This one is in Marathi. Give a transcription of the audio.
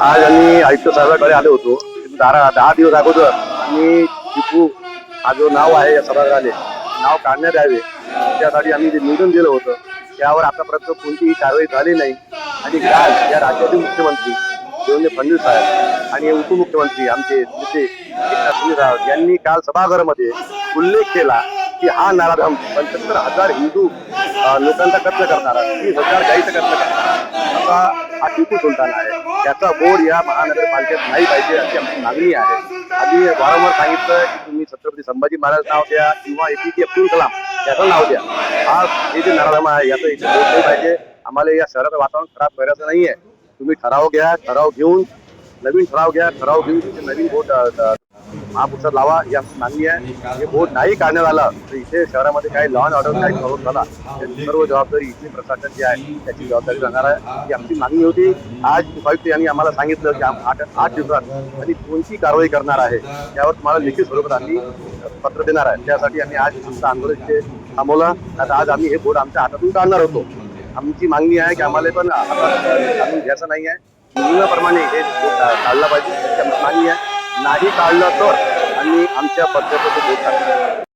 आज आम्ही आयुक्त साहेबांकडे आलो होतो. 10 दिवस अगोदर आम्ही टिपू हा जो नाव आहे या सभागृहाले नाव काढण्यात यावे त्यासाठी आम्ही जे निवेदन दिलं होतं त्यावर आतापर्यंत कोणतीही कारवाई झाली नाही. आणि काल या राज्याचे मुख्यमंत्री देवेंद्र फडणवीस साहेब आणि उपमुख्यमंत्री आमचे नेते एकनाथ शिंदे साहेब यांनी काल सभागृहामध्ये उल्लेख केला की हा नराधम 75,000 हिंदू लोकांचा कत्ल करणारा, 30,000 गाईचा कत्ल करणारा असा हा टिपू सुलतान आहे. त्याचा बोर्ड या महानगरपालिकेत नाही पाहिजे अशी आमची मागणी आहे. आम्ही वारंवार सांगितलं की तुम्ही छत्रपती संभाजी महाराज नाव द्या किंवा एपीजे अब्दुल कलाम याचं नाव द्या. हा हे जे नराधम आहे याचं इथे बोर्ड नाही पाहिजे. आम्हाला या शहराचं वातावरण खराब करायचं नाहीये. तुम्ही ठराव घ्या, ठराव घेऊन नवीन ठराव घ्या, ठराव घेऊन तिथे नवीन बोर्ड महापुरुषात लावा ही आमची मागणी आहे. हे बोर्ड नाही काढण्यात आलं तर इथे शहरामध्ये काही लॉ अँड ऑर्डर काही प्रॉब्लेम झाला त्याची सर्व जबाबदारी इथले प्रशासन जे आहे त्याची जबाबदारी राहणार आहे. ही आमची मागणी होती. आज उपायुक्त यांनी आम्हाला सांगितलं की 8 दिवसात आणि कोणती कारवाई करणार आहे त्यावर तुम्हाला लिखित स्वरूपात आम्ही पत्र देणार आहे. त्यासाठी आम्ही आज आमचं आंदोलन इथे थांबवलं. आता आज आम्ही हे बोर्ड आमच्या हातातून काढणार होतो. आमची मागणी आहे की आम्हाला पण काढून घ्यायचं नाही आहे. नियमाप्रमाणे हे बोर्ड काढलं पाहिजे. मागणी आहे. नाही काढलं तर आम्ही आमच्या पद्धतीचं बोर्ड काढणार.